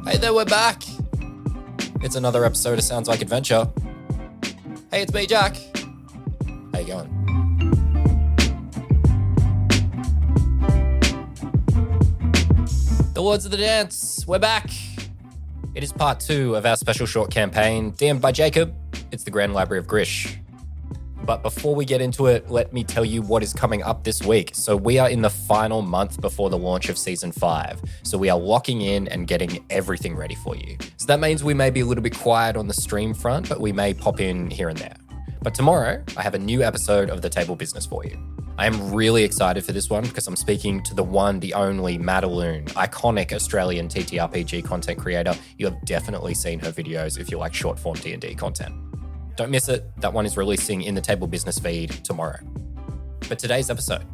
Hey there, we're back. It's another episode of Sounds Like Adventure. Hey, it's me, Jack. How you going? The Lords of the Dance, we're back. It is part 2 of our special short campaign, DM'd by Jacob. It's the Grand Library of Grish. But before we get into it, let me tell you what is coming up this week. So we are in the final month before the launch of Season 5. So we are locking in and getting everything ready for you. So that means we may be a little bit quiet on the stream front, but we may pop in here and there. But tomorrow, I have a new episode of The Table Business for you. I am really excited for this one because I'm speaking to the one, the only Madaloon, iconic Australian TTRPG content creator. You have definitely seen her videos if you like short form D&D content. Don't miss it. That one is releasing in the Table Business feed tomorrow. But today's episode.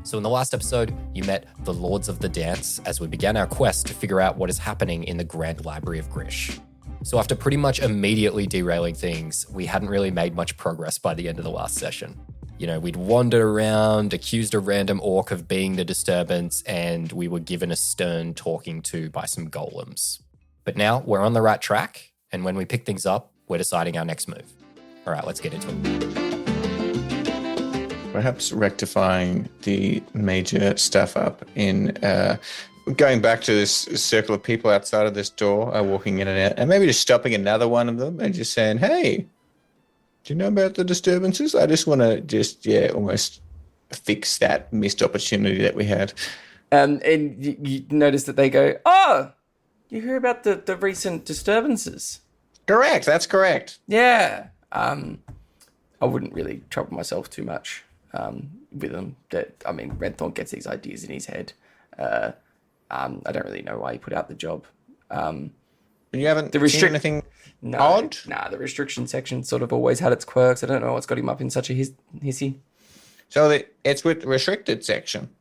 So in the last episode, you met the Lords of the Dance as we began our quest to figure out what is happening in the Grand Library of Grish. So after pretty much immediately derailing things, we hadn't really made much progress by the end of the last session. You know, we'd wandered around, accused a random orc of being the disturbance, and we were given a stern talking to by some golems. But now we're on the right track, and when we pick things up, we're deciding our next move. All right, let's get into it. Perhaps rectifying the major stuff up in going back to this circle of people outside of this door, walking in and out, and maybe just stopping another one of them and just saying, hey, do you know about the disturbances? I just want to almost fix that missed opportunity that we had. And you notice that they go, oh, you hear about the recent disturbances? Correct, that's correct. Yeah. I wouldn't really trouble myself too much with them. Renthorn gets these ideas in his head. I don't really know why he put out the job. You haven't seen anything odd? Nah, the restriction section sort of always had its quirks. I don't know what's got him up in such a hissy. So it's with the restricted section?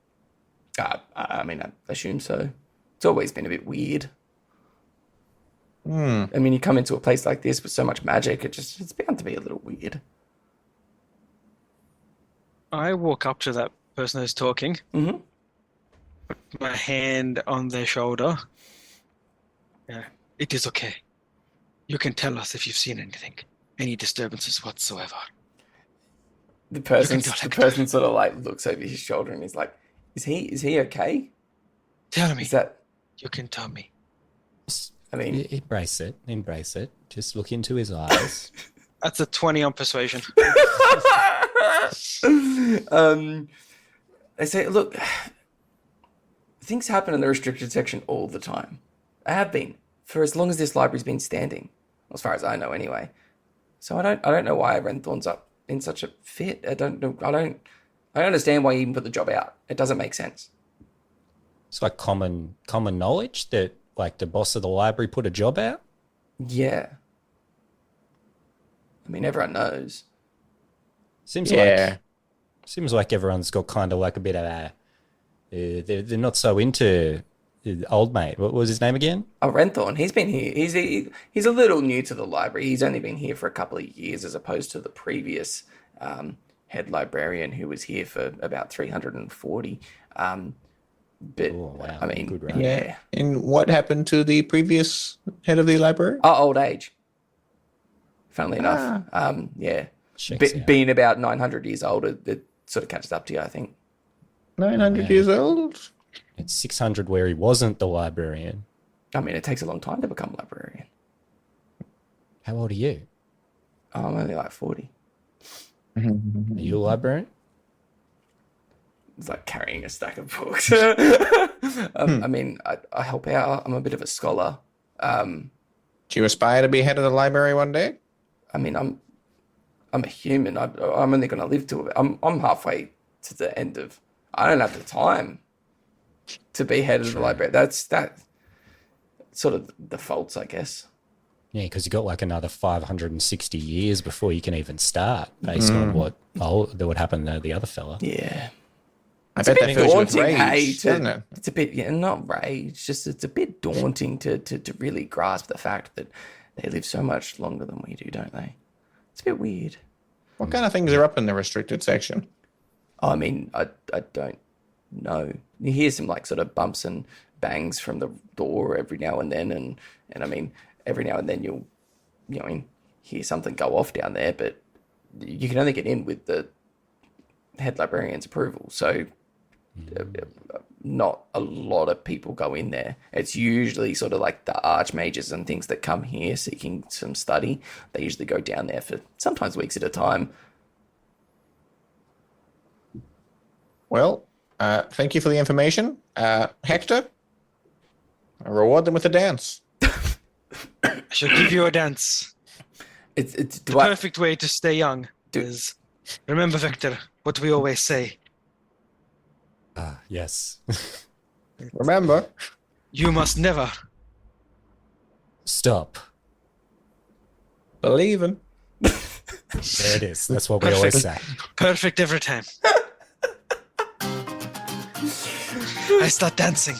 I assume so. It's always been a bit weird. Hmm. I mean, you come into a place like this with so much magic, it's bound to be a little weird. I walk up to that person who's talking, Mm-hmm. put my hand on their shoulder. Yeah, it is okay. You can tell us if you've seen anything, any disturbances whatsoever. The person sort of like looks over his shoulder and is like, "Is he okay? Tell me. Is that? You can tell me." I mean, embrace it. Just look into his eyes. That's a 20 on persuasion. They say, look, things happen in the restricted section all the time. They have been for as long as this library's been standing, as far as I know, anyway. So I don't know why Renthorn's up in such a fit. I don't understand why he even put the job out. It doesn't make sense. It's like common knowledge that like the boss of the library put a job out? Yeah. I mean, everyone knows. Seems like everyone's got kind of like a bit of a... they're not so into the old mate. What was his name again? Oh, Renthorn. He's been here. He's a little new to the library. He's only been here for a couple of years as opposed to the previous head librarian who was here for about 340. But oh, wow. I mean, good run. yeah. And what happened to the previous head of the library? Oh, old age. Funnily enough. Yeah. Being about 900 years old, it sort of catches up to you, I think. 900 years old? It's 600 where he wasn't the librarian. I mean, it takes a long time to become a librarian. How old are you? Oh, I'm only like 40. Are you a librarian? It's like carrying a stack of books. I mean, I help out. I'm a bit of a scholar. Do you aspire to be head of the library one day? I mean, I'm a human. I'm only going to live to it. I'm halfway to the end of. I don't have the time to be head of the library. That sort of the faults, I guess. Yeah, because you got like another 560 years before you can even start, based on what would happen to the other fella. Yeah. I bet that fills you with daunting, rage, doesn't it? It's a bit, not rage, just it's a bit daunting to really grasp the fact that they live so much longer than we do, don't they? It's a bit weird. What kind of things are up in the restricted section? I mean, I don't know. You hear some like sort of bumps and bangs from the door every now and then, and I mean, every now and then you'll hear something go off down there, but you can only get in with the head librarian's approval. So not a lot of people go in there. It's usually sort of like the archmages and things that come here seeking some study. They usually go down there for sometimes weeks at a time. Well, thank you for the information. Hector, I reward them with a dance. I shall give you a dance. It's The perfect way to stay young is remember, Victor, what we always say. Yes. Remember, You must never. Stop. believing. There it is. That's what we always say. Perfect every time. I start dancing.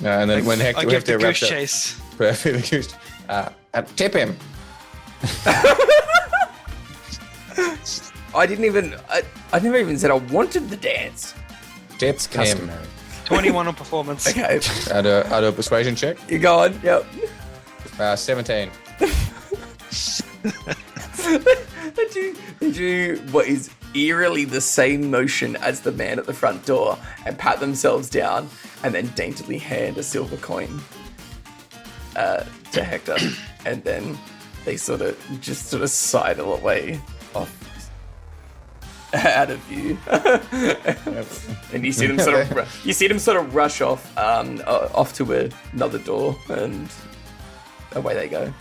And then when I Hector, give the Hector goose wraps up, chase. perfect. Tip him. I never even said I wanted the dance. Tip him. Customary. 21 on performance. Okay, I'll do a persuasion check. you're going. Yep. 17. They do what is eerily the same motion as the man at the front door and pat themselves down and then daintily hand a silver coin to Hector, and then they sort of sidle away off out of view. And you see them sort of rush off off to another door, and away they go.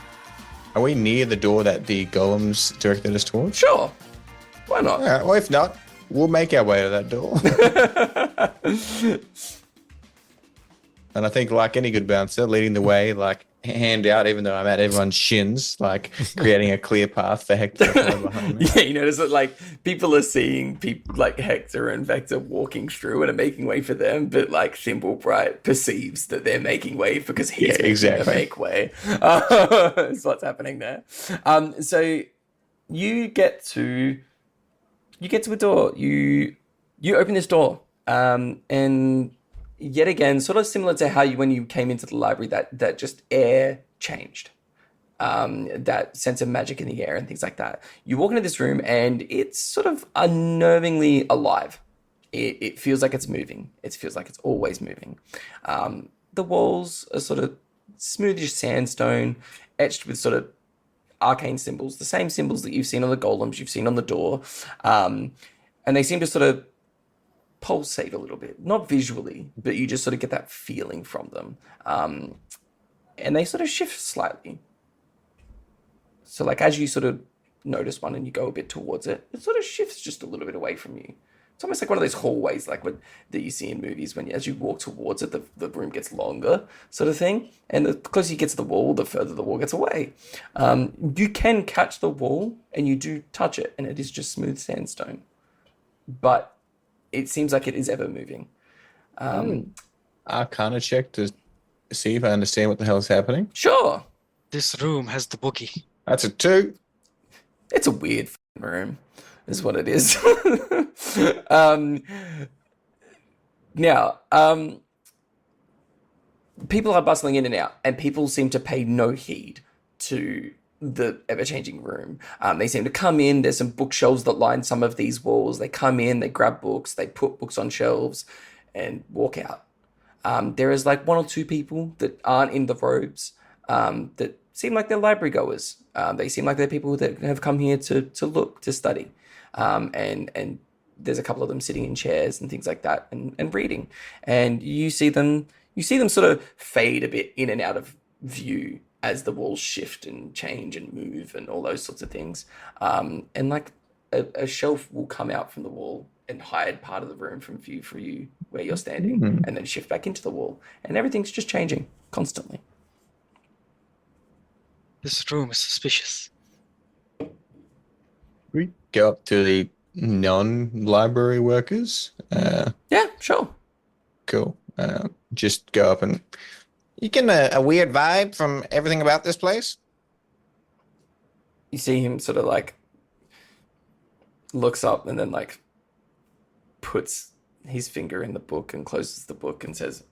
Are we near the door that the golems directed us towards? Sure, why not? All right, well, if not, we'll make our way to that door. And I think, like any good bouncer, leading the way, like hand out, even though I'm at everyone's shins, like creating a clear path for Hector to follow behind me. Yeah, you notice that like people are seeing people like Hector and Vector walking through and are making way for them, but like Thimblebright perceives that they're making way because he's making to make way. That's what's happening there. So you get to a door. You open this door, and yet again, sort of similar to how when you came into the library, that just air changed. That sense of magic in the air and things like that. You walk into this room and it's sort of unnervingly alive. It feels like it's moving. It feels like it's always moving. The walls are sort of smoothish sandstone, etched with sort of arcane symbols, the same symbols that you've seen on the golems, you've seen on the door. And they seem to sort of pulsate a little bit, not visually, but you just sort of get that feeling from them. And they sort of shift slightly. So like as you sort of notice one and you go a bit towards it, it sort of shifts just a little bit away from you. It's almost like one of those hallways like that you see in movies when as you walk towards it, the room gets longer sort of thing. And the closer you get to the wall, the further the wall gets away. You can catch the wall and you do touch it and it is just smooth sandstone. But it seems like it is ever moving. Arcana check to see if I understand what the hell is happening. Sure. This room has the boogie. That's a 2. It's a weird room, is what it is. Now, people are bustling in and out, and people seem to pay no heed to the ever-changing room. They seem to come in. There's some bookshelves that line some of these walls. They come in, they grab books, they put books on shelves, and walk out. There is like 1 or 2 people that aren't in the robes that seem like they're library goers. They seem like they're people that have come here to look, to study. And there's a couple of them sitting in chairs and things like that and reading. And you see them sort of fade a bit in and out of view as the walls shift and change and move and all those sorts of things. And like a shelf will come out from the wall and hide part of the room from view for you where you're standing, and then shift back into the wall. And everything's just changing constantly. This room is suspicious. We go up to the non-library workers. Yeah, sure. Cool. Just go up and... You get a weird vibe from everything about this place? You see him sort of like looks up and then like puts his finger in the book and closes the book and says,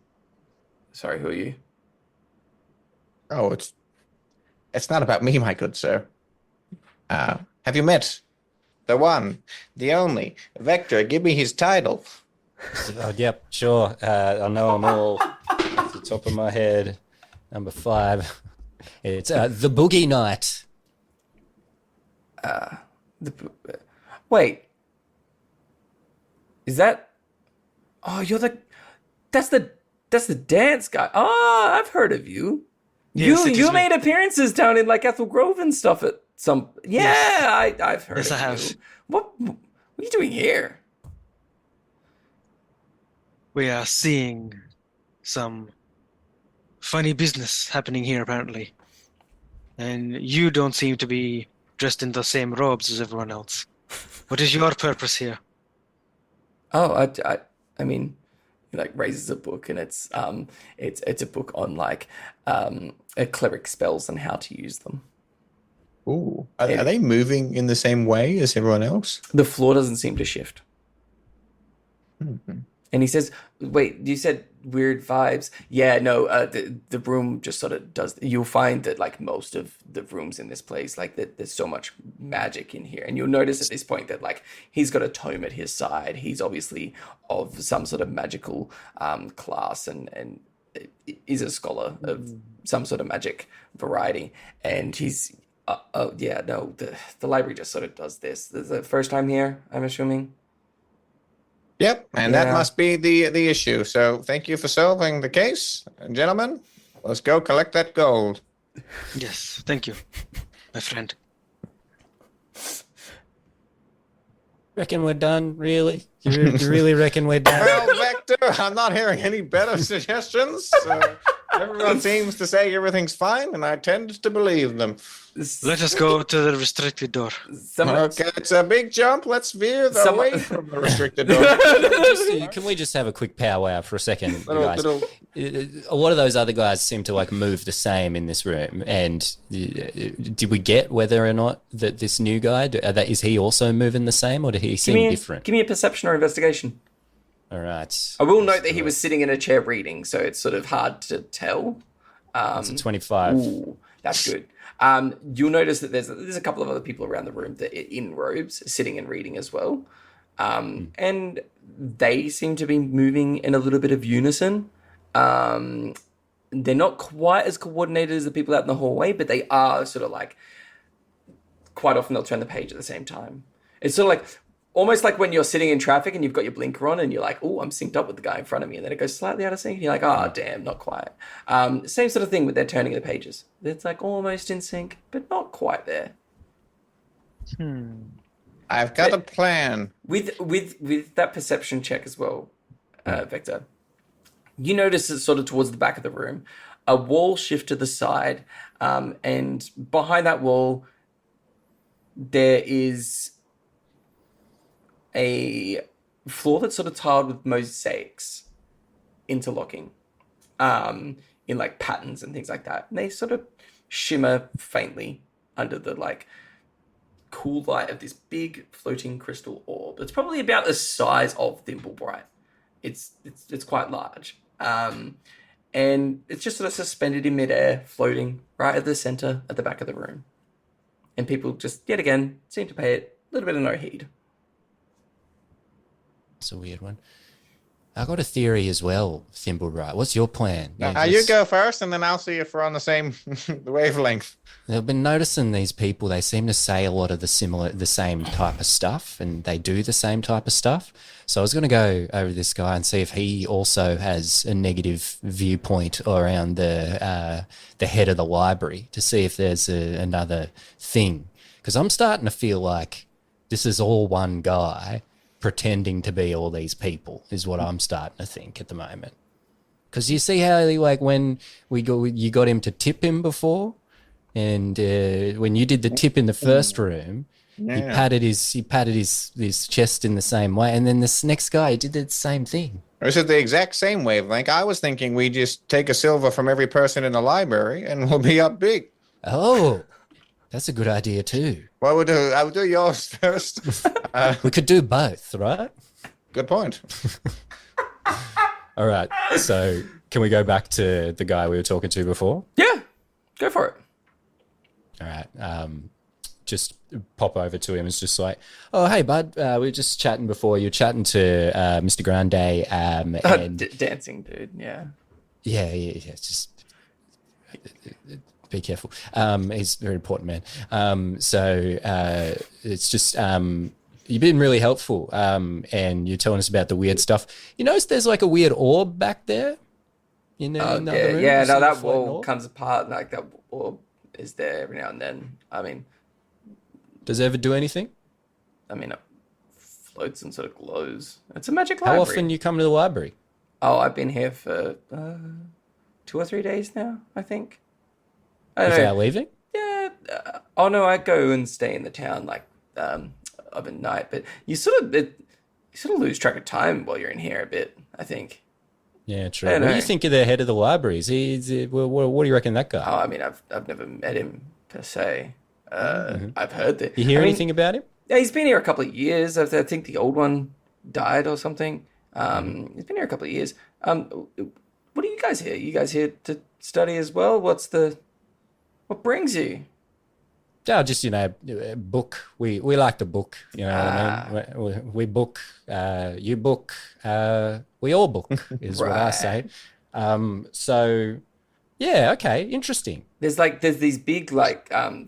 Sorry, who are you? Oh, it's not about me, my good sir. Have you met the one, the only Vector? Give me his title. Oh, yep, sure. I know them all off the top of my head. Number 5. It's the Boogie Night. Wait. Is that? Oh, that's the dance guy. Oh, I've heard of you. Yes, it you is me. made appearances down in like Ethel Grove and stuff at some. Yeah, Yes. I've heard Yes, of I have. you. What are you doing here? We are seeing some funny business happening here, apparently. And you don't seem to be dressed in the same robes as everyone else. What is your purpose here? Oh, I mean, he like raises a book, and it's a book on like cleric spells and how to use them. Ooh, are they moving in the same way as everyone else? The floor doesn't seem to shift. Mm-hmm. And he says, "Wait, you said weird vibes? Yeah, no. The room just sort of does. You'll find that like most of the rooms in this place, like that, there's so much magic in here. And you'll notice at this point that like he's got a tome at his side. He's obviously of some sort of magical class and is a scholar of some sort of magic variety. And he's, yeah, no. The library just sort of does this. This is the first time here, I'm assuming." Yep, and Yeah. that must be the issue. So thank you for solving the case, gentlemen. Let's go collect that gold. Yes, thank you, my friend. Reckon we're done, really? You really reckon we're done? Well, Vector, I'm not hearing any better suggestions. Everyone seems to say everything's fine, and I tend to believe them. Let us go to the restricted door. Okay, it's a big jump. Let's veer away from the restricted door. Can we just have a quick powwow for a second, guys? Little- A lot of those other guys seem to like move the same in this room. And did we get whether or not that this new guy is he also moving the same, or did he seem different? Give me a perception or investigation. All right. I will note that he was sitting in a chair reading, so it's sort of hard to tell. It's a 25. Ooh, that's good. You'll notice that there's a couple of other people around the room that are in robes, sitting and reading as well. And they seem to be moving in a little bit of unison. They're not quite as coordinated as the people out in the hallway, but they are sort of like, quite often they'll turn the page at the same time. It's sort of like, almost like when you're sitting in traffic and you've got your blinker on and you're like, oh, I'm synced up with the guy in front of me. And then it goes slightly out of sync and you're like, oh, damn, not quite. Same sort of thing with their turning of the pages. It's like almost in sync, but not quite there. I've got a plan. With that perception check as well, Vector, you notice that sort of towards the back of the room, a wall shift to the side, and behind that wall, there is a floor that's sort of tiled with mosaics interlocking in like patterns and things like that. And they sort of shimmer faintly under the like cool light of this big floating crystal orb. It's probably about the size of Thimblebright. It's quite large. And it's just sort of suspended in midair, floating right at the center at the back of the room. And people just, yet again, seem to pay it a little bit of no heed. It's a weird one. I got a theory as well, Thimblebright. What's your plan? You go first, and then I'll see if we're on the same wavelength. I've been noticing these people, they seem to say a lot of the same type of stuff, and they do the same type of stuff. So I was going to go over to this guy and see if he also has a negative viewpoint around the head of the library to see if there's another thing. Because I'm starting to feel like this is all one guy pretending to be all these people is what I'm starting to think at the moment. Because you see how like when you got him to tip him before, and when you did the tip in the first room, he patted his chest in the same way, and then this next guy did the same thing. Or is it the exact same wavelength? I was thinking we just take a silver from every person in the library, and we'll be up big. Oh, that's a good idea too. Well, I would do yours first. We could do both, right? Good point. All right. So can we go back to the guy we were talking to before? Yeah, go for it. All right. Just pop over to him. It's just like, oh, hey, bud. We were just chatting before. You were chatting to Mr. Grande. And Dancing dude, yeah. yeah. It's just be careful. He's a very important man. So it's just you've been really helpful. And you're telling us about the weird stuff. You notice there's like a weird orb back there in the other room? Yeah, You see no, a that floating wall orb? comes apart. Like that orb is there every now and then. I mean, Does it ever do anything? it floats and sort of glows. It's a magic How library. often you come to the library? Oh, I've been here for 2 or 3 days now, I think. I don't know. Without leaving? Yeah. Oh no, I go and stay in the town like of a night, but you sort of lose track of time while you're in here a bit. I think. Yeah, true. I What do know. you think of the head of the library? What do you reckon of that guy? Oh, I've never met him per se. I've heard that. You hear anything about him? Yeah, he's been here a couple of years. I think the old one died or something. He's been here a couple of years. What are you guys here? You guys here to study as well? What brings you? Yeah, just book. We like to book. You know what I mean? We book. You book. We all book is what I Right. say. So yeah, okay, interesting. There's these big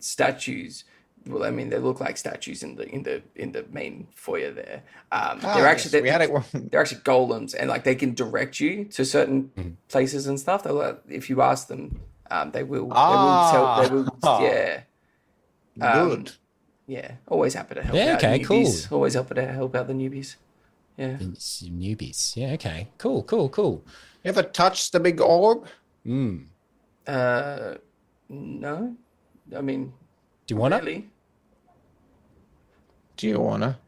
statues. Well, they look like statues in the main foyer there. They're actually we had it. they're actually golems, and like they can direct you to certain places and stuff. If you ask them, they will. They will tell. Yeah. Good. Yeah. Always happy to help Yeah, out okay, newbies. cool. Always happy to help out the newbies. Yeah. It's newbies. Yeah, okay, cool. You ever touched the big orb? Mm. No. I mean, Do you want to? really, Do you wanna?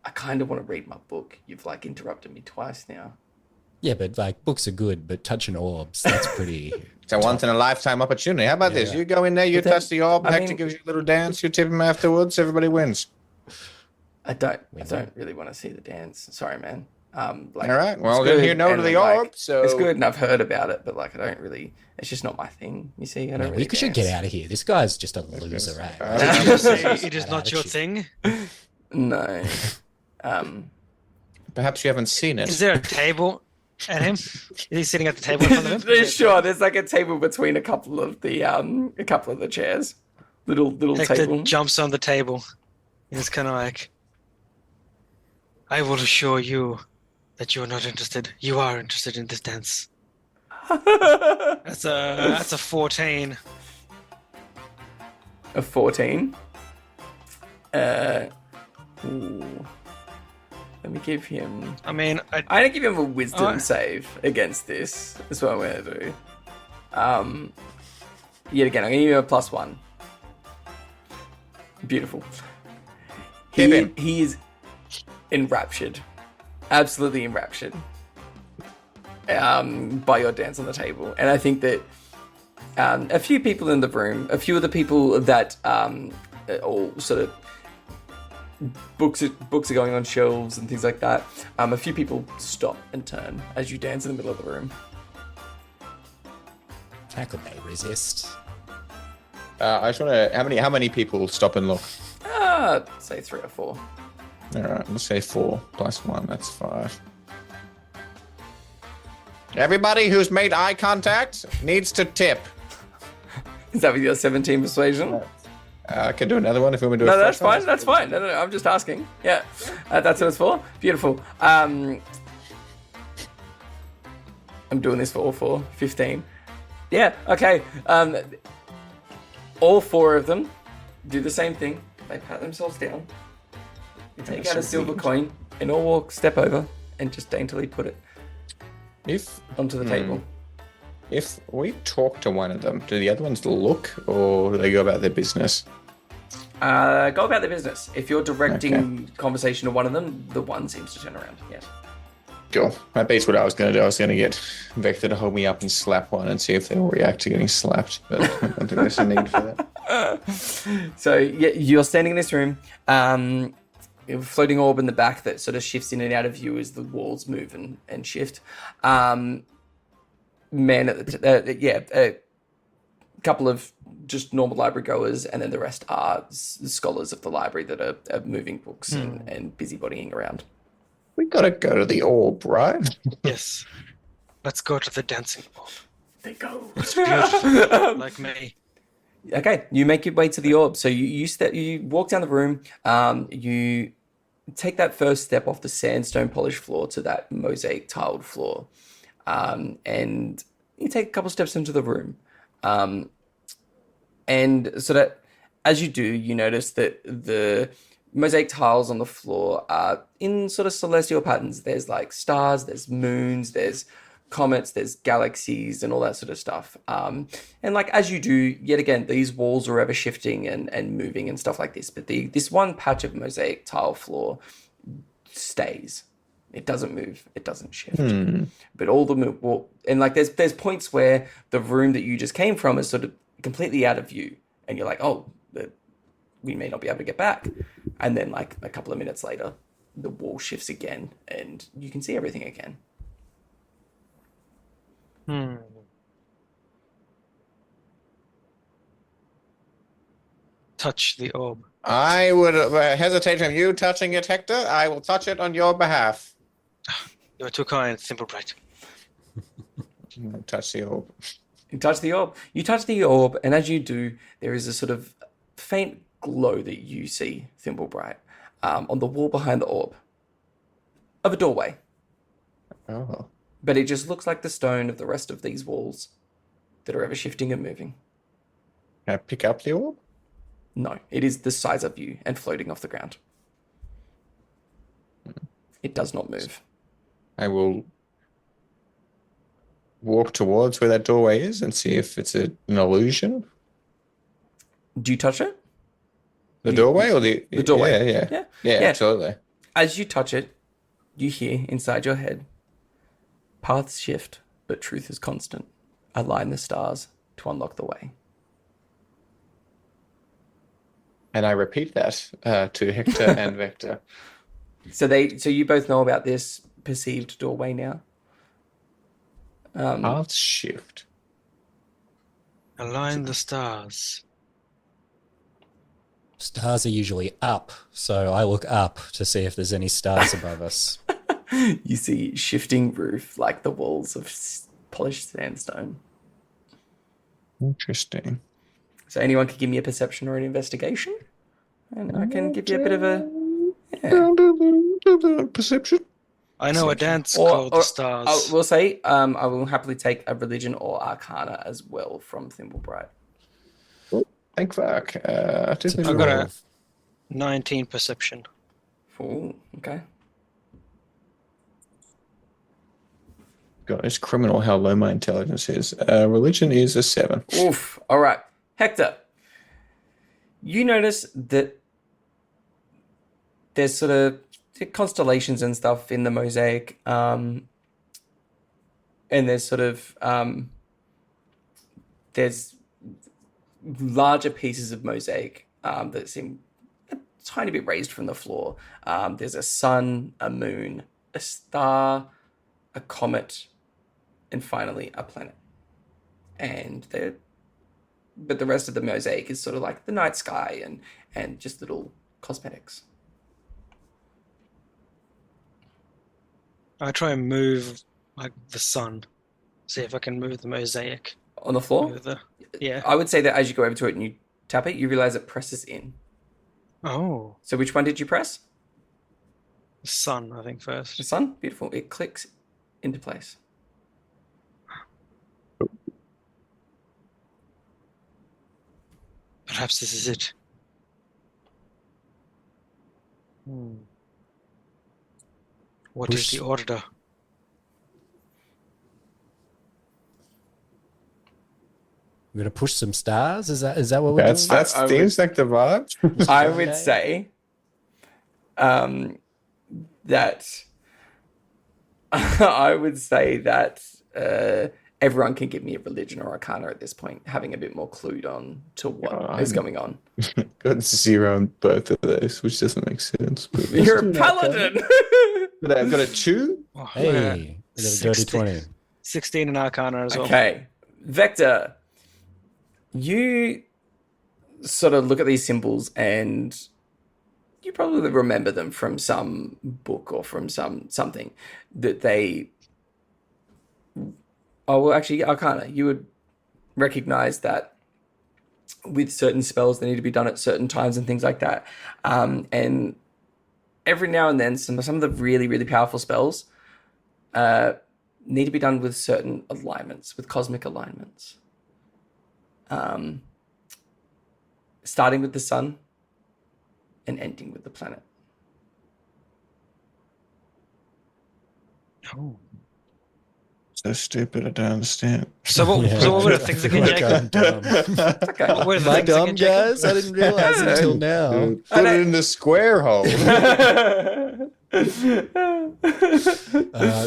I kind of want to read my book. You've interrupted me twice now. Yeah, but like books are good, but touching orbs, that's pretty. It's a once in a lifetime opportunity. How about this? Yeah. You go in there, you But then- touch the orb, I Hector mean- gives you a little dance, you tip him afterwards, everybody wins. I don't really want to see the dance. Sorry, man. All right. it's Well, then good, you know to and, the orb. So it's good, and I've heard about it, but I don't really. It's just not my thing. You see, I don't really. We should get dance. out of here. This guy's just a loser, right? Uh, Did you say it is That not your attitude. thing? No. perhaps you haven't seen it. Is there a table at him? Is he sitting at the table in front of him? Sure, there's a table between a couple of the chairs. Little Hector table. jumps on the table. And it's kind of like, I will assure you that you are not interested. You are interested in this dance. That's a 14. A 14. Ooh. Let me give him. I mean, I'm gonna give him a wisdom Alright. save against this. That's what I'm gonna do. Yet again, I'm gonna give him a +1. Beautiful. Hit him. He is enraptured, absolutely enraptured, by your dance on the table, and I think that a few people in the room, a few of the people that all sort of books are going on shelves and things like that. A few people stop and turn as you dance in the middle of the room. How could they resist? I just want to. How many people stop and look? Say 3 or 4. All right, let's say 4 plus 1. That's 5. Everybody who's made eye contact needs to tip. Is that with your 17 persuasion? I can do another one if we want to do. No, a that's fresh one. fine. That's fine. No, I'm just asking. Yeah, that's what it's for. Beautiful. I'm doing this for all 4. 15. Yeah. Okay. All 4 of them do the same thing. They pat themselves down. They take out a silver coin and all step over and just daintily put it If onto the table. If we talk to one of them, do the other ones look, or do they go about their business? Go about their business. If you're directing conversation to one of them, the one seems to turn around. Yes. Cool. That beats what I was going to do. I was going to get Vector to hold me up and slap one and see if they'll react to getting slapped. But I don't think there's a need for that. So yeah, you're standing in this room. A floating orb in the back that sort of shifts in and out of view as the walls move and shift. men at a couple of just normal library goers, and then the rest are scholars of the library that are moving books and busybodying around. We gotta go to the orb, right? Yes. Let's go to the dancing orb. They go. It's beautiful, like me. Okay, you make your way to the orb. So you walk down the room. You take that first step off the sandstone polished floor to that mosaic tiled floor, and you take a couple steps into the room. And so that as you do, you notice that the mosaic tiles on the floor are in sort of celestial patterns. There's like stars, there's moons, there's comets, there's galaxies, and all that sort of stuff. And like as you do, yet again, these walls are ever shifting and moving and stuff like this. But this one patch of mosaic tile floor stays. It doesn't move. It doesn't shift. But all the and like there's points where the room that you just came from is sort of completely out of view, and you're like, oh, we may not be able to get back. And then like a couple of minutes later, the wall shifts again, and you can see everything again. Touch the orb. I would hesitate from you touching it, Hector. I will touch it on your behalf. You're too kind, Thimblebright. Touch the orb. You touch the orb. You touch the orb, and as you do, there is a sort of faint glow that you see, Thimblebright, on the wall behind the orb of a doorway. Oh. But it just looks like the stone of the rest of these walls that are ever shifting and moving. Can I pick up the orb? No, it is the size of you and floating off the ground. It does not move. I will walk towards where that doorway is and see if it's an illusion. Do you touch it? The doorway or the doorway? Yeah, absolutely. As you touch it, you hear inside your head, paths shift, but truth is constant. Align the stars to unlock the way. And I repeat that to Hector and Vector. So you both know about this perceived doorway now. Paths shift. Align the stars. Stars are usually up, so I look up to see if there's any stars above us. You see shifting roof like the walls of polished sandstone. Interesting. So anyone could give me a perception or an investigation, and I can give you a bit of a Perception. I know a dance called the stars. I will say, I will happily take a religion or arcana as well from Thimblebright. Thank fuck. I've got a 19 perception. Oh, okay. God, it's criminal how low my intelligence is. Religion is a 7. Oof. All right. Hector, you notice that there's sort of constellations and stuff in the mosaic. And there's sort of, there's larger pieces of mosaic that seem a tiny bit raised from the floor. There's a sun, a moon, a star, a comet, and finally a planet. But the rest of the mosaic is sort of like the night sky and just little cosmetics. I try and move like the sun. See if I can move the mosaic. On the floor? Yeah. I would say that as you go over to it and you tap it, you realize it presses in. Oh. So which one did you press? The sun, I think, first. The sun? Beautiful. It clicks into place. Perhaps this is it. What is the order? We're gonna push some stars. Is that what we're doing? That seems like the vibe. I would say that I would say that everyone can give me a religion or arcana at this point, having a bit more clued on to what is going on. Got 0 on both of those, which doesn't make sense. But You're a paladin. But I've got a 2. Hey, we got a dirty 20. 16 in Arcana as well. Okay. Vector, you sort of look at these symbols and you probably remember them from some book or from something that they... Oh, well, actually, Arcana, you would recognize that with certain spells, they need to be done at certain times and things like that. And every now and then, some of the really, really powerful spells need to be done with certain alignments, with cosmic alignments. Starting with the sun and ending with the planet. Oh. So stupid, I don't understand. So what were the things again, Jacob? Okay. What were the Am I things dumb, again, Jacob? guys? I didn't realize until now. Dude, put it in the square hole.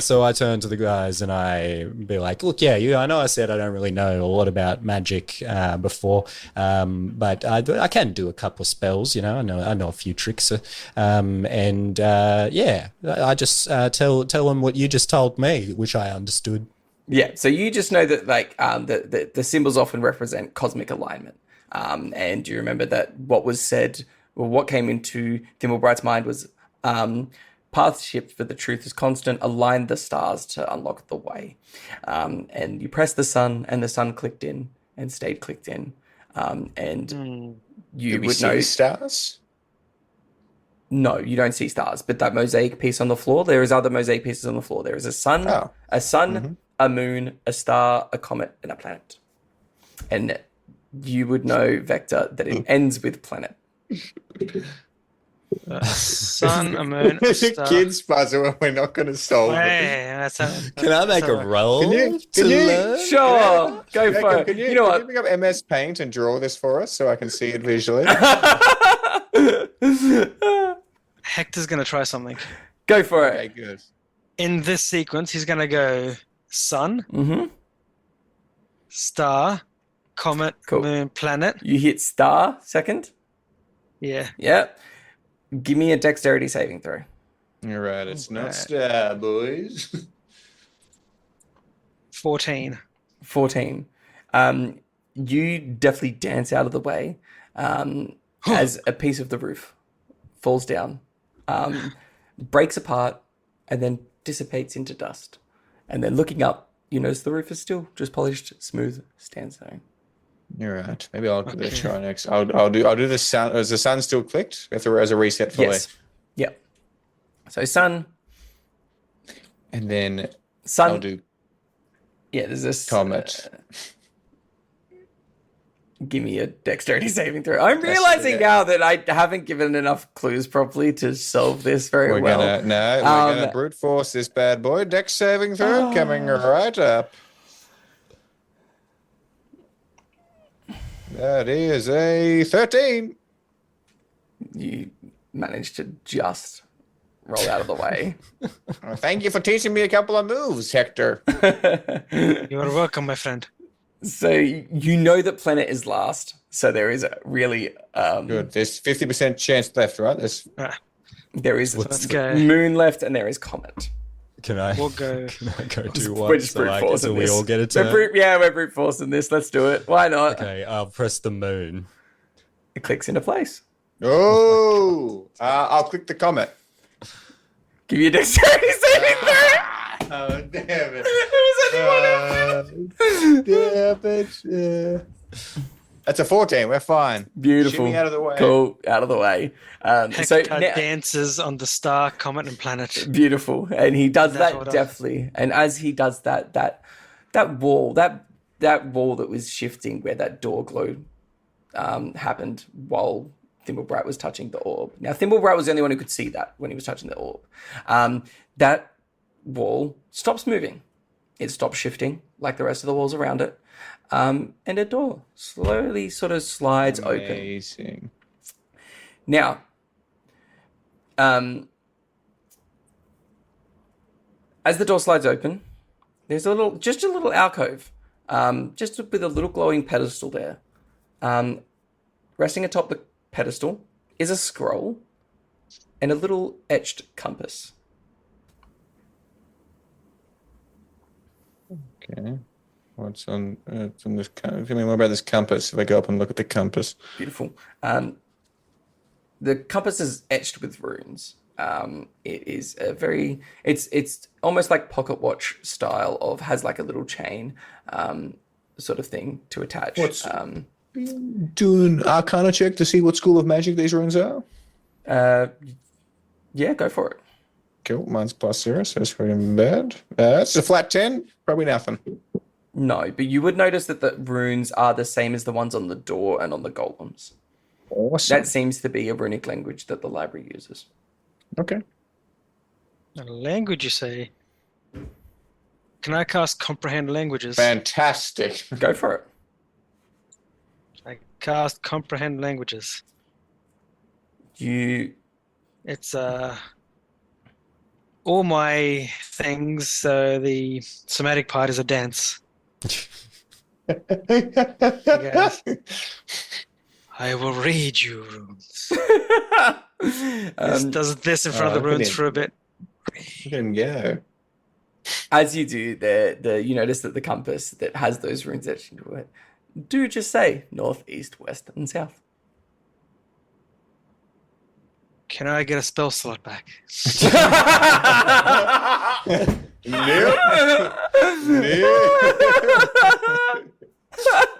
So I turn to the guys and I be like, look, I know I said I don't really know a lot about magic before, but I can do a couple of spells, I know a few tricks. I just tell them what you just told me, which I understood. Yeah, so you just know that the symbols often represent cosmic alignment. And you remember that what was said, or what came into Thimblebright's mind was path shift, for the truth is constant, align the stars to unlock the way. And you press the sun, and the sun clicked in and stayed clicked in. You we would see know... stars? No, you don't see stars, but that mosaic piece on the floor, there is other mosaic pieces on the floor. There is a sun, a moon, a star, a comet, and a planet. And you would know, Vector, that it ends with planet. Sun, a moon, a It's a star. kid's puzzle and we're not going to solve it. Hey, Can I make a roll Can you- learn? Sure, go for it. Can you, You know can what? you pick up MS Paint and draw this for us so I can see it visually? Hector's going to try something. Go for Okay, it. good. In this sequence, he's going to go sun, Mm-hmm. star, comet, Cool. moon, planet. You hit star second. Yeah. Yep. Give me a dexterity saving throw. You're right, it's not Alright. star, boys. 14. 14. You definitely dance out of the way as a piece of the roof falls down, breaks apart, and then dissipates into dust. And then looking up, you notice the roof is still just polished, smooth sandstone. You're right. Maybe I'll give it a try next. I'll do the sun. Is the sun still clicked? We have to as a reset fully. Yes. Yep. So sun. And then Sun. I'll do Yeah, there's this... comet. Give me a dexterity saving throw. I'm That's realizing it. now that I haven't given enough clues properly to solve this very We're well. gonna brute force this bad boy. Dex saving throw coming right up. That is a 13. You managed to just roll out of the way. Oh, thank you for teaching me a couple of moves, Hector. You are welcome, my friend. So you know that planet is last. So there is a really Good. There's 50% chance left, right? there is Let's go. moon left and there is comet. Can I We'll go. do We're one just so, brute forcing we this. all get a turn? We're brute forcing this. Let's do it. Why not? Okay, I'll press the moon. It clicks into place. Oh, I'll click the comet. Give you a dexterity saving throw. Oh, damn it. It was only one of That's a 14. We're fine. Beautiful. Shoot me out of the way. Cool. Out of the way. So Hector now, dances on the star, comet, and planet. beautiful, and he does That's that what I- deftly. And as he does that wall that wall that was shifting where that door glow happened while Thimblebright was touching the orb. Now Thimblebright was the only one who could see that when he was touching the orb. That wall stops moving. It stops shifting like the rest of the walls around it. And a door slowly sort of slides open. Amazing. Now, as the door slides open, there's just a little alcove, just with a little glowing pedestal there. Resting atop the pedestal is a scroll and a little etched compass. Okay. What's on? It's on this. Tell me more about this compass. If I go up and look at the compass. Beautiful. The compass is etched with runes. It is a very. It's almost like pocket watch style of has like a little chain, sort of thing to attach. What's do an Arcana check to see what school of magic these runes are? Yeah, go for it. Cool. Mine's +0, so it's pretty bad. It's a flat 10. Probably nothing. No, but you would notice that the runes are the same as the ones on the door and on the golems. Awesome. That seems to be a runic language that the library uses. Okay. A language, you say? Can I cast comprehend languages? Fantastic. Go for it. I cast comprehend languages. It's all my things. The somatic part is a dance. Guys, I will read you runes. Does this in front of the runes for a bit. Look at him go. As you do, you notice that the compass that has those runes etched into it do just say north, east, west, and south. Can I get a spell slot back? Nope.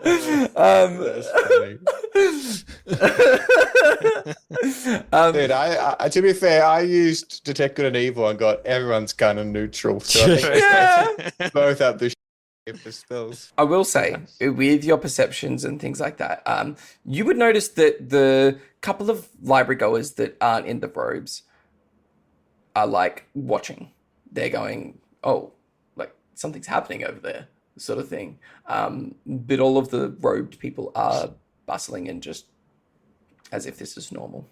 That's funny. Dude, I to be fair, I used Detect Good and Evil and got everyone's kind of neutral. So I think that's both up the for spells. I will say, with your perceptions and things like that, you would notice that the couple of library goers that aren't in the robes are like watching. They're going, oh, like something's happening over there, sort of thing. But all of the robed people are bustling and just as if this is normal.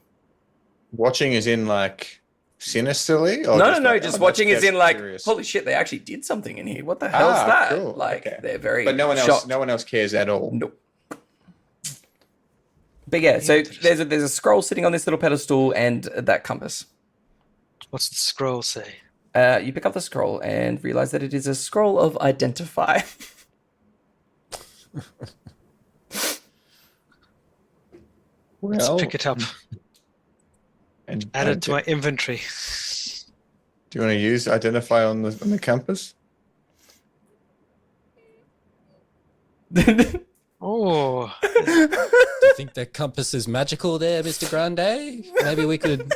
Watching is in like sinisterly? Or No, just watching is in like, curious? holy shit, they actually did something in here. What the hell's that? Cool. Like, Okay. they're very But no shocked. one else cares at all. Nope. But yeah, so there's a scroll sitting on this little pedestal and that compass. What's the scroll say? You pick up the scroll and realize that it is a scroll of identify. Let's Well, pick it up. and Add it to my inventory. Do you want to use identify on the compass? Oh, Do you think the compass is magical there, Mr. Grande? Maybe we could...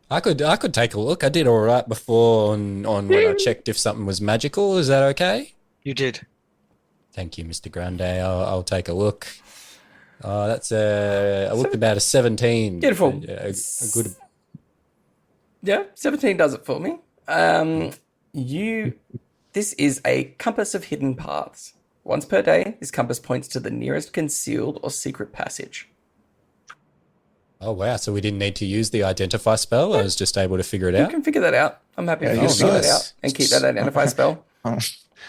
I could take a look. I did all right before on when I checked if something was magical. Is that okay? you did. Thank you, Mr. Grande. I'll take a look. That's I looked about a 17. Beautiful. A good. Yeah, 17 does it for me. This is a compass of hidden paths. Once per day, this compass points to the nearest concealed or secret passage. Oh wow! So we didn't need to use the identify spell. I was just able to figure it You out. can figure that out. I'm happy for you to nice. figure that out and keep that identify spell.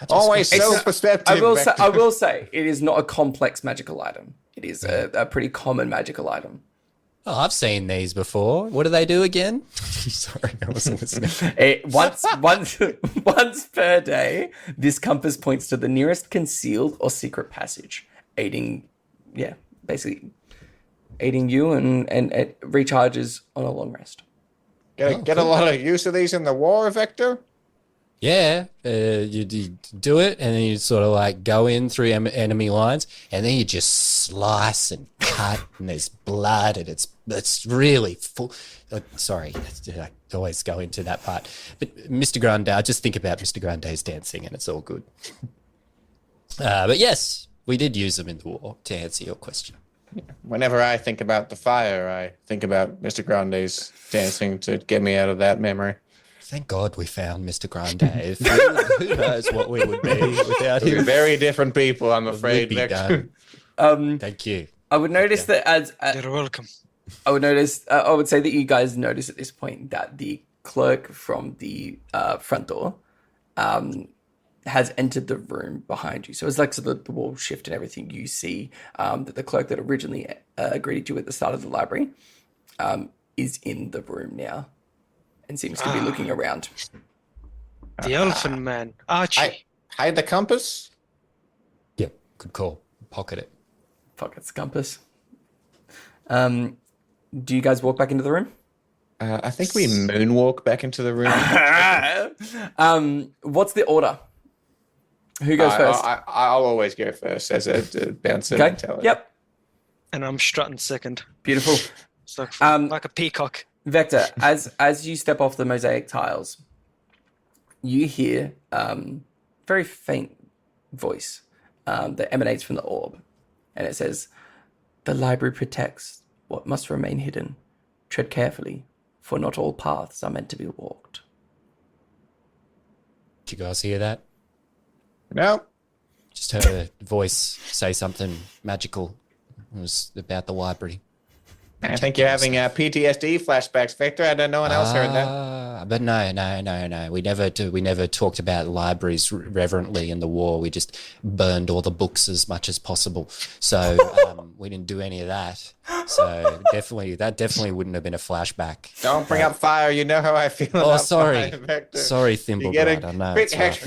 Always self-perceptive. I will say, it is not a complex magical item. It is a pretty common magical item. Oh, I've seen these before. What do they do again? Sorry, I wasn't listening. Once per day, this compass points to the nearest concealed or secret passage, basically aiding you and it recharges on a long rest. Get a lot of use of these in the war, Vector. Yeah, you do it, and then you sort of like go in through enemy lines, and then you just slice and cut, and there's blood, and it's really full. Sorry, I always go into that part. But Mr. Grande, I just think about Mr. Grande's dancing, and it's all good. But yes, we did use them in the war, to answer your question. Whenever I think about the fire, I think about Mr. Grande's dancing to get me out of that memory. Thank God we found Mr. Grande. Who knows what we would be without We're him? very different people, I'm We'd afraid. be Vector. done. Thank you. I would notice that You're welcome. I would say that you guys notice at this point that the clerk from the front door has entered the room behind you. So it's like the wall shift and everything. You see that the clerk that originally greeted you at the start of the library is in the room now and seems to be looking around. The elephant man, Archie. Hide the compass? Yep, good call. Pocket it. Pockets compass. Do you guys walk back into the room? I think we moonwalk back into the room. What's the order? Who goes first? I'll always go first as a bouncer Okay. mentality. Yep. And I'm strutting second. Beautiful. So like a peacock. Vector, as you step off the mosaic tiles, you hear very faint voice that emanates from the orb, and it says, "The library protects what must remain hidden. Tread carefully, for not all paths are meant to be walked." Did you guys hear that? No. Just heard a voice say something magical. It was about the library. I think you're having PTSD flashbacks, Victor. I don't know one else heard that. But no. We never talked about libraries reverently in the war. We just burned all the books as much as possible. So we didn't do any of that. So that definitely wouldn't have been a flashback. Don't bring up fire. You know how I feel Oh, about sorry. fire, Victor. Sorry, You get Thimblebride. I a know. quick It's rough.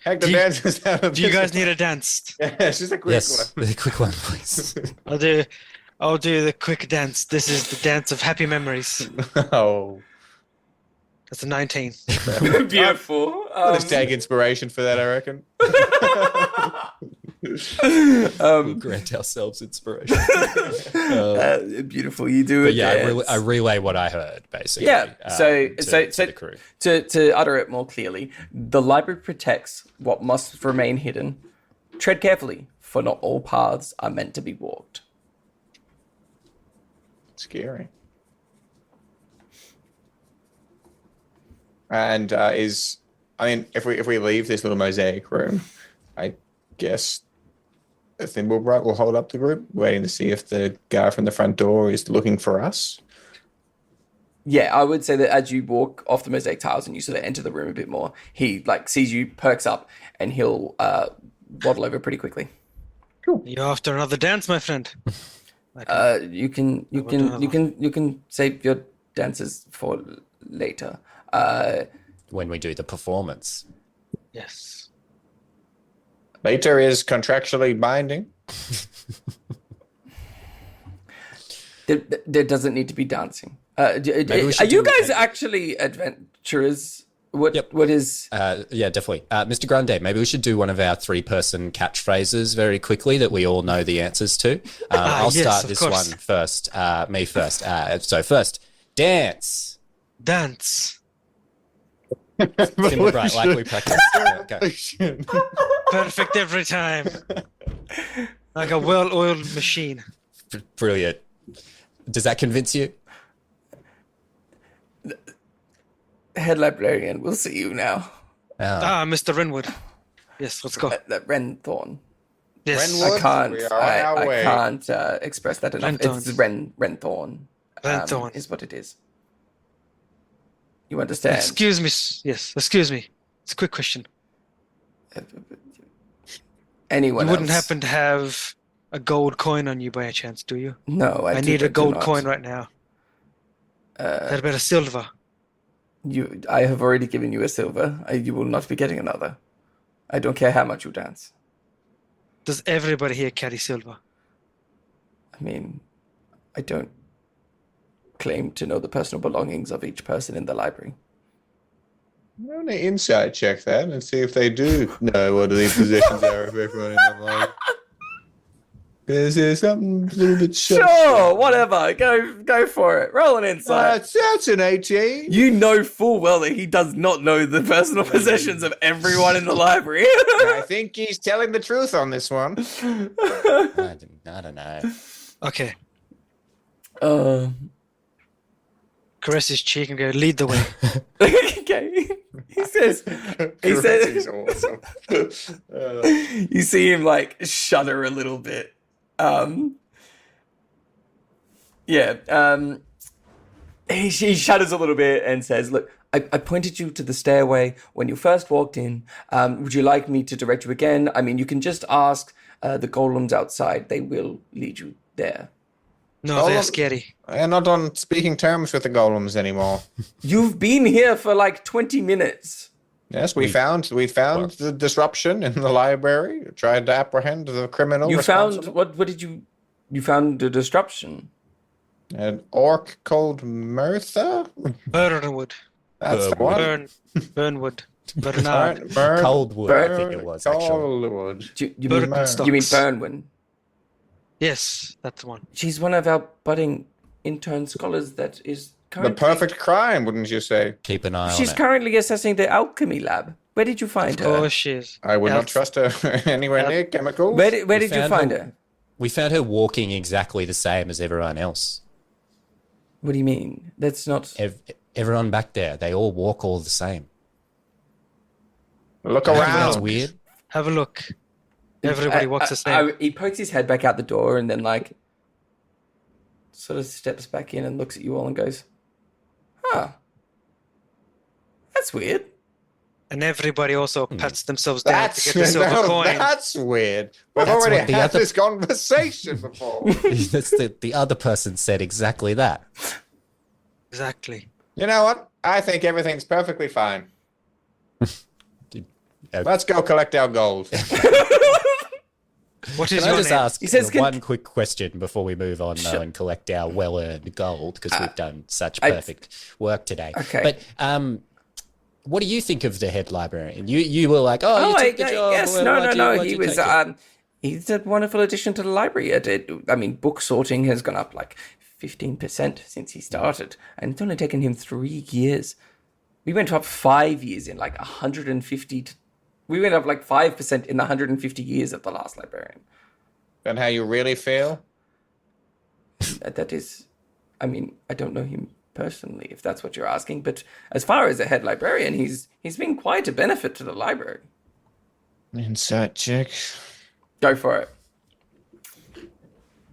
Hector dances out of Do you this. guys need a dance? Yeah, it's just a quick Yes, one. the quick one, please. I'll do the quick dance. This is the dance of happy memories. Oh. That's a 19. Beautiful. Let's take inspiration for that, I reckon. We'll grant ourselves inspiration. Beautiful. You do But it. yeah, I relay what I heard, basically. Yeah. So to the crew. to utter it more clearly, the library protects what must remain hidden. Tread carefully, for not all paths are meant to be walked. Scary. And if we leave this little mosaic room, I guess a Thimblebright will hold up the group, waiting to see if the guy from the front door is looking for us. Yeah, I would say that as you walk off the mosaic tiles and you sort of enter the room a bit more, he sees you, perks up, and he'll waddle over pretty quickly. You after another dance, my friend? You can save your dances for later. When we do the performance. Yes. Later is contractually binding. There doesn't need to be dancing. Are Maybe we should you do guys actually adventurers? What is? Yeah, definitely. Mr. Grande, maybe we should do one of our 3-person catchphrases very quickly that we all know the answers to. I'll yes, start of this course. one first. Me first. So first, dance. Dance. Timberbright, like we practiced. Okay. Perfect every time. Like a well-oiled machine. Brilliant. Does that convince you? Head librarian, we'll see you now. Mr. Renwood. Yes, let's go. Renthorn. Yes. Renwood? I can't. We are on our I way. can't express that enough. Renthorn. It's Renthorn. Renthorn. Is what it is. You understand? Excuse me. Yes, excuse me. It's a quick question. Anyone You wouldn't else? happen to have a gold coin on you by a chance, do you? No, I need a gold coin right now. What about a silver? I have already given you a silver. You will not be getting another. I don't care how much you dance. Does everybody here carry silver? I mean, I don't claim to know the personal belongings of each person in the library. I'm going to insight check that and see if they do know what the positions are of everyone in the line. Is there something a little bit Sure, whatever. Go for it. Roll an insight. That's an 18. You know full well that he does not know the personal possessions of everyone in the library. I think he's telling the truth on this one. I don't know. Okay. Caress Caress his cheek and go, lead the way. okay. He says, He's awesome. you see him like shudder a little bit. He shudders a little bit and says, look, I pointed you to the stairway when you first walked in. Would you like me to direct you again? I mean, you can just ask the golems outside. They will lead you there. No, they're scary. I'm not on speaking terms with the golems anymore. You've been here for like 20 minutes. Yes, we found the disruption in the library. Tried to apprehend the criminal. You found responsible. what did you? You found the disruption. An orc called Mirtha. Burnwood. That's the one. Burnwood. Bernard. Coldwood, I think it was, actually. Coldwood. You mean Birkenstocks. Burnwin? Yes, that's the one. She's one of our budding intern scholars that is The currently... perfect crime, wouldn't you say? Keep an eye on She's it. currently assessing the alchemy lab. Where did you find Of her? course she is. I would not Yes. trust her anywhere near chemicals. Where did you found find her- her? We found her walking exactly the same as everyone else. What do you mean? That's not... Everyone back there, they all walk all the same. Look That's around. weird. Have a look. Everybody walks the same. He pokes his head back out the door and then, like, sort of steps back in and looks at you all and goes, huh. That's weird. And everybody also pats themselves down That's to get the silver coin. that's weird. We've That's already what the had other- this conversation before. That's the other person said exactly that. Exactly. You know what? I think everything's perfectly fine. Let's go collect our gold. What is Can I your just name? ask He says, one quick question before we move on, though, and collect our well-earned gold, because we've done such perfect work today. Okay. But what do you think of the head librarian? You were like, oh, you took the job. yes, What'd no. you He was, take it? he's a wonderful addition to the library. I mean, book sorting has gone up like 15% since he started, and it's only taken him 3 years. We went up 5 years in like 150. We went up like 5% in the 150 years of the last librarian. And how you really feel? That is, I mean, I don't know him personally, if that's what you're asking, but as far as a head librarian, he's been quite a benefit to the library. Insight check. Go for it.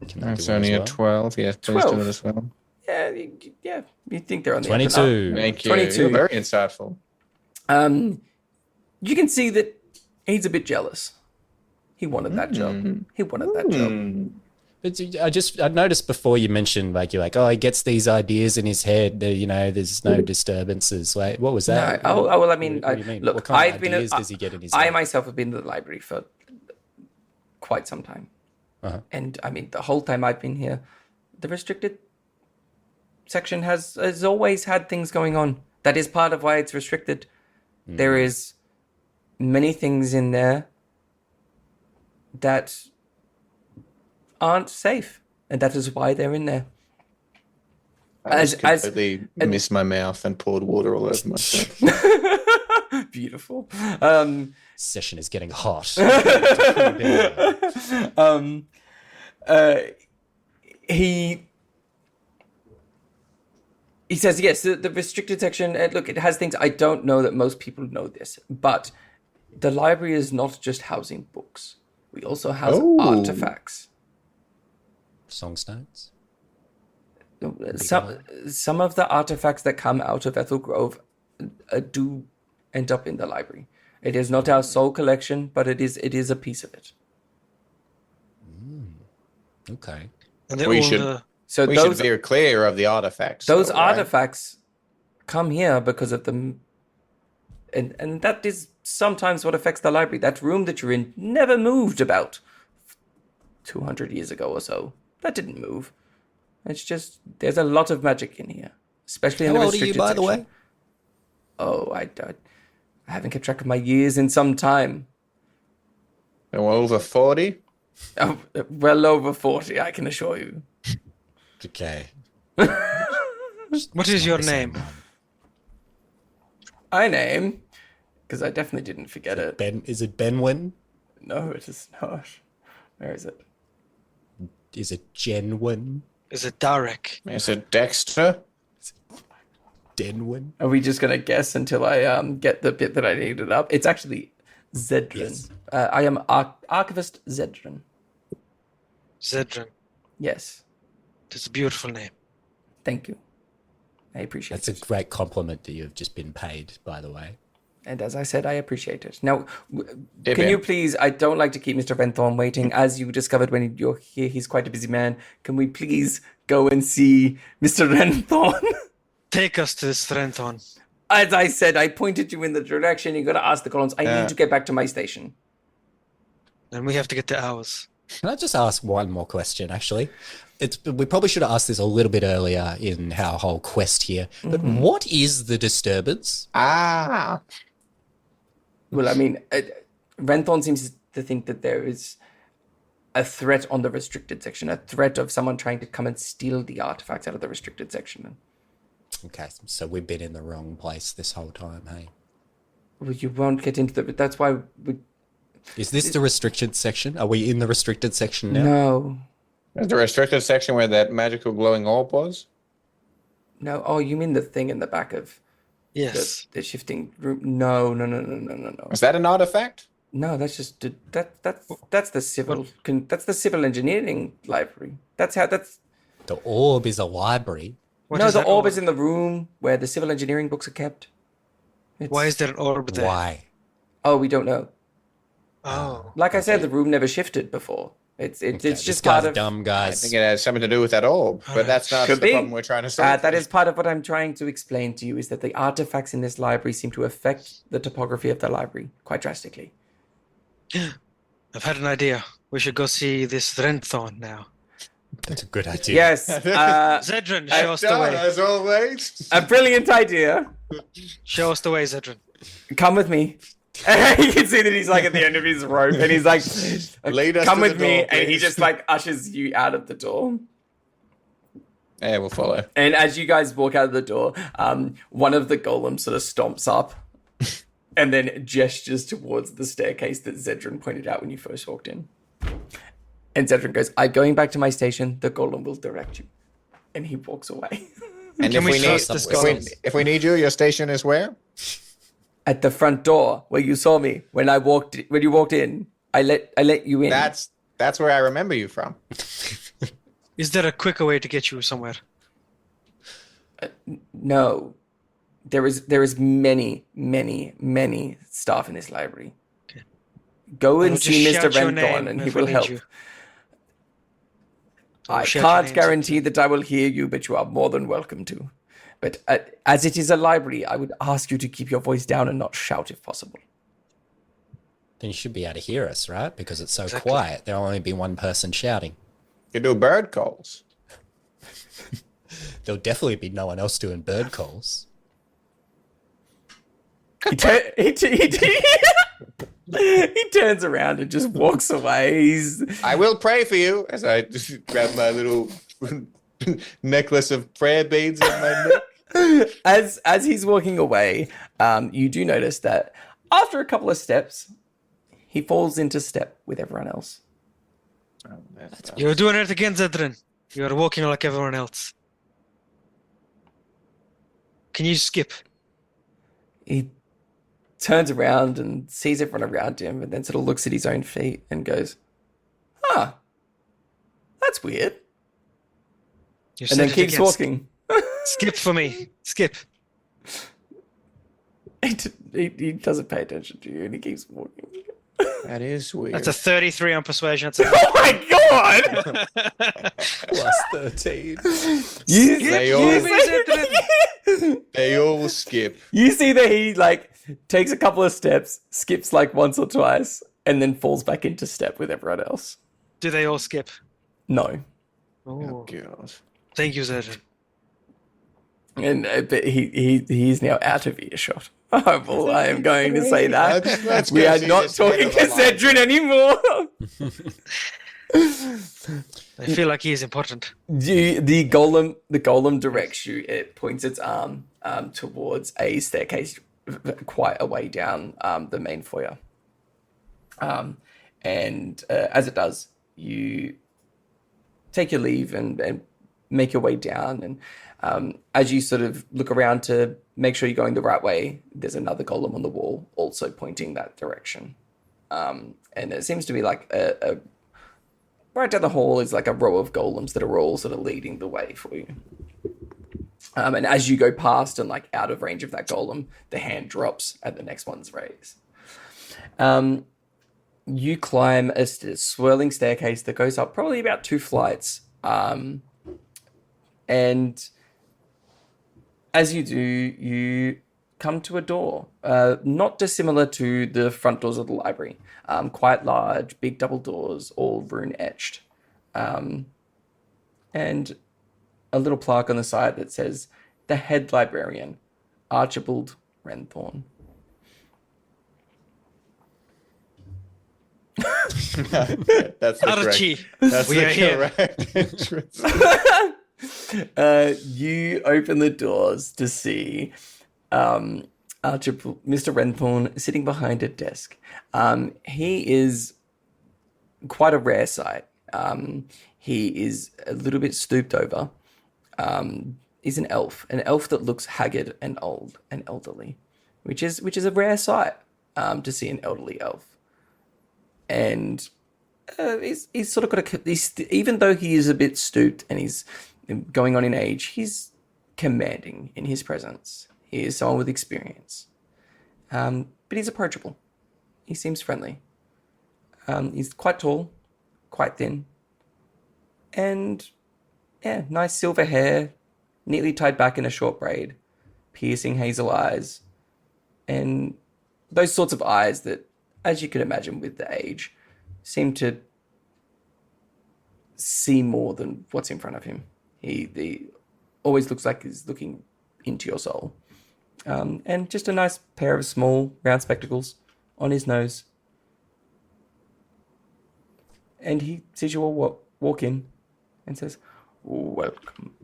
Can I That's do one only as a well? 12. Yes, please do 12. it as well. Yeah, you think they're on the up and up. 22. Thank you. 22. You're very insightful. You can see that he's a bit jealous. He wanted that job. He wanted that job. But I noticed before you mentioned, like, you're like, oh, he gets these ideas in his head, there's no disturbances. Like, what was that? No, well, I mean, what do you mean? look, What kind I've of been. ideas does he get in his I head? myself have been to the library for quite some time, and I mean, the whole time I've been here, the restricted section has always had things going on. That is part of why it's restricted. There is many things in there that aren't safe, and that is why they're in there. I just completely missed my mouth and poured water all over myself. Beautiful. Session is getting hot. He says, yes, the restricted section, look, it has things. I don't know that most people know this, but the library is not just housing books. We also house artifacts. Songstones? Some of the artifacts that come out of Ethel Grove do end up in the library. It is not our sole collection, but it is a piece of it. Okay. And We all should- the- So We should those veer clear of the artifacts. those though, right? artifacts come here because of them, and that is sometimes what affects the library. That room that you're in never moved about 200 years ago or so. That didn't move. It's just there's a lot of magic in here, especially in How the old are you, restricted by the section. way? Oh, I haven't kept track of my years in some time. And we're over 40. Oh, well over 40, I can assure you. Okay. What is your name? I name, because I definitely didn't forget it. Is it Benwin? No, it is not. Where is it? Is it Genwin? Is it Darek? Is it Dexter? Denwin? Are we just going to guess until I get the bit that I needed up? It's actually Zedrin. Yes. I am Archivist Zedrin. Zedran. Yes. That's a beautiful name. Thank you. I appreciate That's a it. great compliment that you've just been paid, by the way. And as I said, I appreciate it. Now, Hey, can Ben. you please, I don't like to keep Mr. Renthorn waiting. As you discovered when you're here, he's quite a busy man. Can we please go and see Mr. Renthorn? Take us to this Strenthon. As I said, I pointed you in the direction. You got to ask the golems. I need to get back to my station. And we have to get to ours. Can I just ask one more question, actually? We probably should have asked this a little bit earlier in our whole quest here, but what is the disturbance? Ah. Well, I mean, Renthorn seems to think that there is a threat on the restricted section, a threat of someone trying to come and steal the artifacts out of the restricted section. Okay, so we've been in the wrong place this whole time, hey? Well, you won't get into the... That's why we... Is this the restricted section? Are we in the restricted section now? No. Is the restricted section where that magical glowing orb was? No. Oh, you mean the thing in the back of Yes. the shifting room? No. Is that an artifact? No, that's just... That's the civil... That's the civil engineering library. That's how... That's... The orb is a library. The orb is in the room where the civil engineering books are kept. Why is there an orb there? Why? Oh, we don't know. Oh. Like I said, the room never shifted before. It's This just guy's part of... dumb, I guys. think it has something to do with that orb, but that's not the Could be. problem we're trying to solve. that is part of what I'm trying to explain to you, is that the artifacts in this library seem to affect the topography of the library quite drastically. I've had an idea. We should go see this Renthorn now. That's a good idea. Yes, Zedran, show us the way. As always. a brilliant idea. Show us the way, Zedran. Come with me. You can see that he's like at the end of his rope, and he's like, Lead us "Come to with the me," door, and he please. just like ushers you out of the door. Yeah, we'll follow. And as you guys walk out of the door, one of the golems sort of stomps up and then gestures towards the staircase that Zedran pointed out when you first walked in. And Zedran goes, "I'm going back to my station. The golem will direct you." And he walks away. And Can we need, trust this if we need you, your station is where? At the front door where you saw me when you walked in. I let you in. That's where I remember you from. Is there a quicker way to get you somewhere? No. There is many staff in this library. Okay. Go I and will see just Mr. shout your Renthorn name and he if we will need help. you. I shout your can't names. guarantee that I will hear you, but you are more than welcome to. But as it is a library, I would ask you to keep your voice down and not shout if possible. Then you should be able to hear us, right? Because it's so Exactly. quiet. There'll only be one person shouting. You do bird calls. There'll definitely be no one else doing bird calls. He turns around and just walks away. I will pray for you as I just grab my little necklace of prayer beads in my neck. As he's walking away, you do notice that after a couple of steps, he falls into step with everyone else. You're doing it again, Zedran. You're walking like everyone else. Can you skip? He turns around and sees everyone around him and then sort of looks at his own feet and goes, "Huh, that's weird." You And said then it keeps again. walking. Skip for me. Skip. He doesn't pay attention to you and he keeps walking. That is weird. That's a 33 on persuasion. That's a Oh my god! Plus 13. They all skip. You see that he like takes a couple of steps, skips like once or twice, and then falls back into step with everyone else. Do they all skip? No. Oh, God. thank you, Zedran. And but he's now out of earshot. Oh, well, I am going to say that. Let's We go are see not this head talking of to the line. Zedran anymore. I feel like he is important. The golem directs you. It points its arm towards a staircase quite a way down the main foyer. And as it does, you take your leave and make your way down. And as you sort of look around to make sure you're going the right way, there's another golem on the wall also pointing that direction. And it seems to be like a right down the hall is like a row of golems that are all sort of leading the way for you. And as you go past and like out of range of that golem, the hand drops and the next one's raised. You climb a swirling staircase that goes up probably about 2 flights. And as you do, you come to a door, not dissimilar to the front doors of the library. Quite large, big double doors, all rune etched. And a little plaque on the side that says, the head librarian, Archibald Renthorn. That's the Archie, correct. That's we the are here. correct entrance. You open the doors to see Archibald, Mr. Renthorn sitting behind a desk. He is quite a rare sight. He is a little bit stooped over. He's an elf that looks haggard and old and elderly, which is a rare sight to see an elderly elf. And he's sort of got even though he is a bit stooped and he's going on in age, he's commanding in his presence. He is someone with experience, but he's approachable. He seems friendly. He's quite tall, quite thin, and yeah, nice silver hair, neatly tied back in a short braid, piercing hazel eyes, and those sorts of eyes that, as you can imagine with the age, seem to see more than what's in front of him. He always looks like he's looking into your soul. And just a nice pair of small round spectacles on his nose. And he sees you all walk in and says, welcome.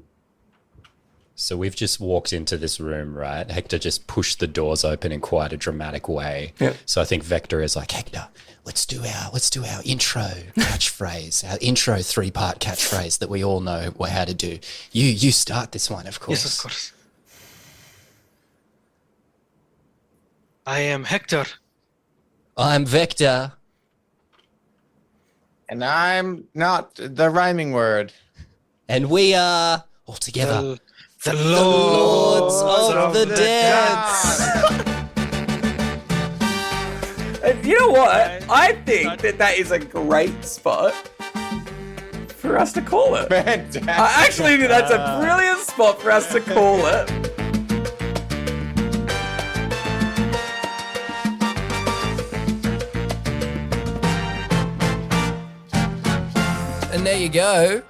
So we've just walked into this room, right? Hector just pushed the doors open in quite a dramatic way. Yep. So I think Vector is like, Hector, let's do our intro catchphrase, our intro 3-part catchphrase that we all know how to do. You start this one, of course. Yes, of course. I am Hector. I'm Vector. And I'm not the rhyming word. And we are all together. The Lords of the Dance. And you know what? I think that is a great spot for us to call it. Fantastic. I actually think that's a brilliant spot for us to call it. And there you go.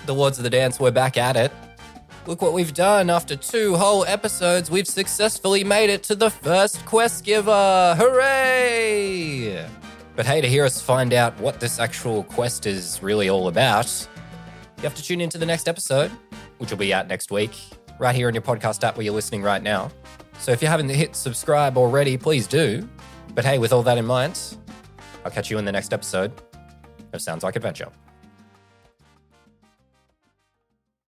The Lords of the Dance, we're back at it. Look what we've done. After 2 whole episodes, we've successfully made it to the first quest giver. Hooray! But hey, to hear us find out what this actual quest is really all about, you have to tune into the next episode, which will be out next week, right here on your podcast app where you're listening right now. So if you haven't hit subscribe already, please do. But hey, with all that in mind, I'll catch you in the next episode of Sounds Like Adventure.